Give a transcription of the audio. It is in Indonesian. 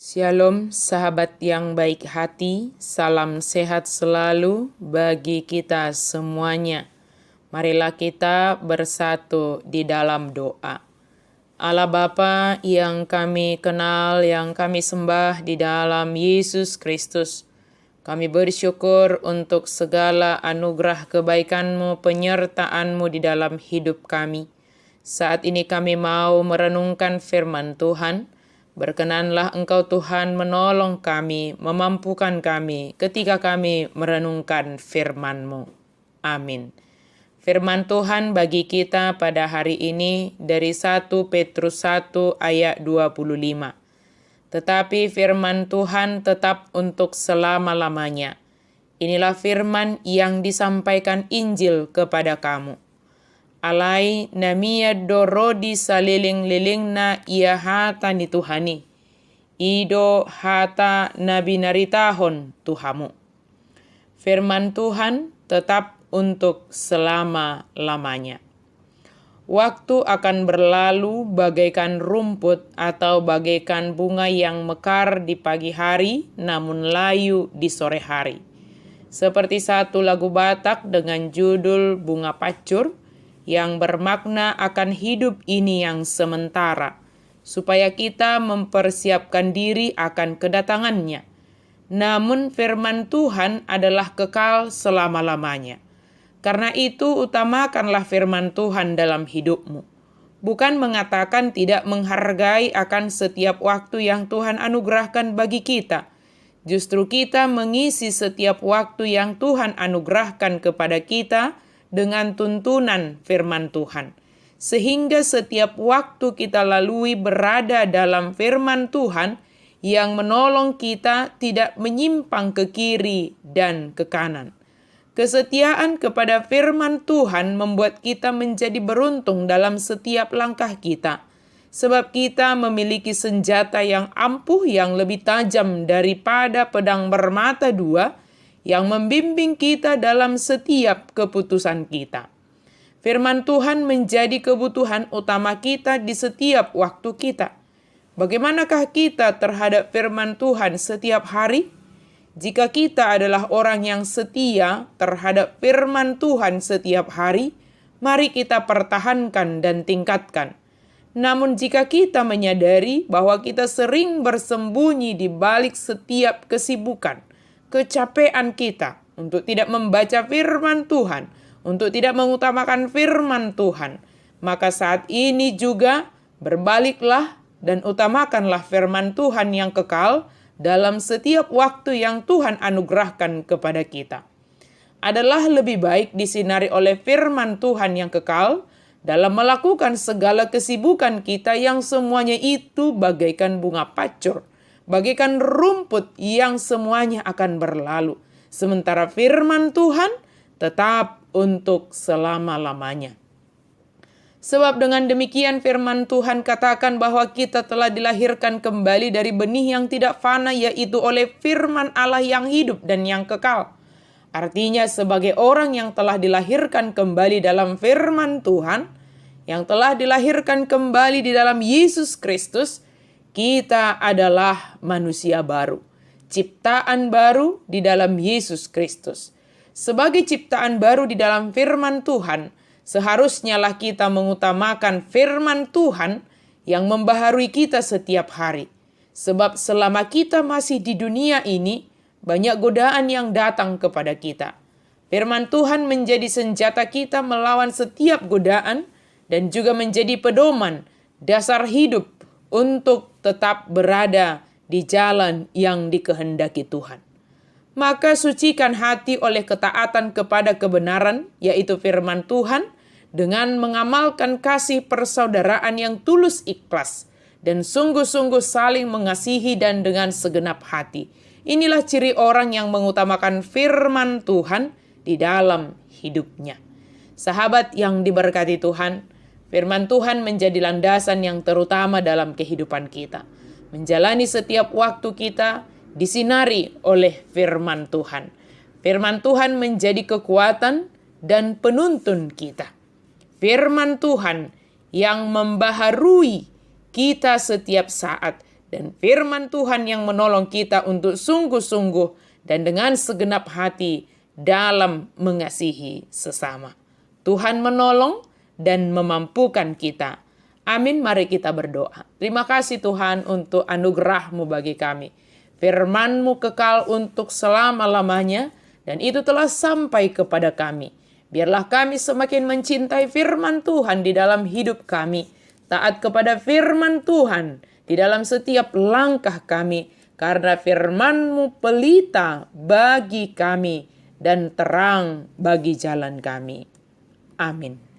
Shalom sahabat yang baik hati, salam sehat selalu bagi kita semuanya. Marilah kita bersatu di dalam doa. Allah Bapa yang kami kenal, yang kami sembah di dalam Yesus Kristus. Kami bersyukur untuk segala anugerah kebaikan-Mu, penyertaan-Mu di dalam hidup kami. Saat ini kami mau merenungkan firman Tuhan. Berkenanlah Engkau Tuhan menolong kami, memampukan kami ketika kami merenungkan firman-Mu. Amin. Firman Tuhan bagi kita pada hari ini dari 1 Petrus 1 ayat 25. Tetapi firman Tuhan tetap untuk selama-lamanya. Inilah firman yang disampaikan Injil kepada kamu. Alai namia dorodi saliling-lilingna ia hata ni Tuhani. Ido hata nabi naritahon Tuhamu. Firman Tuhan tetap untuk selama-lamanya. Waktu akan berlalu bagaikan rumput atau bagaikan bunga yang mekar di pagi hari namun layu di sore hari. Seperti satu lagu Batak dengan judul Bunga Pacur, yang bermakna akan hidup ini yang sementara, supaya kita mempersiapkan diri akan kedatangannya. Namun firman Tuhan adalah kekal selama-lamanya. Karena itu utamakanlah firman Tuhan dalam hidupmu. Bukan mengatakan tidak menghargai akan setiap waktu yang Tuhan anugerahkan bagi kita. Justru kita mengisi setiap waktu yang Tuhan anugerahkan kepada kita dengan tuntunan firman Tuhan. Sehingga setiap waktu kita lalui berada dalam firman Tuhan yang menolong kita tidak menyimpang ke kiri dan ke kanan. Kesetiaan kepada firman Tuhan membuat kita menjadi beruntung dalam setiap langkah kita. Sebab kita memiliki senjata yang ampuh yang lebih tajam daripada pedang bermata dua, yang membimbing kita dalam setiap keputusan kita. Firman Tuhan menjadi kebutuhan utama kita di setiap waktu kita. Bagaimanakah kita terhadap firman Tuhan setiap hari? Jika kita adalah orang yang setia terhadap firman Tuhan setiap hari, mari kita pertahankan dan tingkatkan. Namun jika kita menyadari bahwa kita sering bersembunyi di balik setiap kesibukan, kecapean kita untuk tidak membaca firman Tuhan, untuk tidak mengutamakan firman Tuhan, maka saat ini juga berbaliklah dan utamakanlah firman Tuhan yang kekal dalam setiap waktu yang Tuhan anugerahkan kepada kita. Adalah lebih baik disinari oleh firman Tuhan yang kekal dalam melakukan segala kesibukan kita yang semuanya itu bagaikan bunga pacur, bagaikan rumput yang semuanya akan berlalu. Sementara firman Tuhan tetap untuk selama-lamanya. Sebab dengan demikian firman Tuhan katakan bahwa kita telah dilahirkan kembali dari benih yang tidak fana, yaitu oleh firman Allah yang hidup dan yang kekal. Artinya sebagai orang yang telah dilahirkan kembali dalam firman Tuhan, yang telah dilahirkan kembali di dalam Yesus Kristus, kita adalah manusia baru, ciptaan baru di dalam Yesus Kristus. Sebagai ciptaan baru di dalam firman Tuhan, seharusnya lah kita mengutamakan firman Tuhan yang membaharui kita setiap hari. Sebab selama kita masih di dunia ini, banyak godaan yang datang kepada kita. Firman Tuhan menjadi senjata kita melawan setiap godaan dan juga menjadi pedoman, dasar hidup untuk tetap berada di jalan yang dikehendaki Tuhan. Maka sucikan hati oleh ketaatan kepada kebenaran, yaitu firman Tuhan, dengan mengamalkan kasih persaudaraan yang tulus ikhlas, dan sungguh-sungguh saling mengasihi dan dengan segenap hati. Inilah ciri orang yang mengutamakan firman Tuhan di dalam hidupnya. Sahabat yang diberkati Tuhan, firman Tuhan menjadi landasan yang terutama dalam kehidupan kita. Menjalani setiap waktu kita disinari oleh firman Tuhan. Firman Tuhan menjadi kekuatan dan penuntun kita. Firman Tuhan yang membaharui kita setiap saat dan firman Tuhan yang menolong kita untuk sungguh-sungguh dan dengan segenap hati dalam mengasihi sesama. Tuhan menolong dan memampukan kita. Amin, mari kita berdoa. Terima kasih Tuhan untuk anugerah-Mu bagi kami. Firman-Mu kekal untuk selama-lamanya dan itu telah sampai kepada kami. Biarlah kami semakin mencintai firman Tuhan di dalam hidup kami. Taat kepada firman Tuhan di dalam setiap langkah kami. Karena firman-Mu pelita bagi kami dan terang bagi jalan kami. Amin.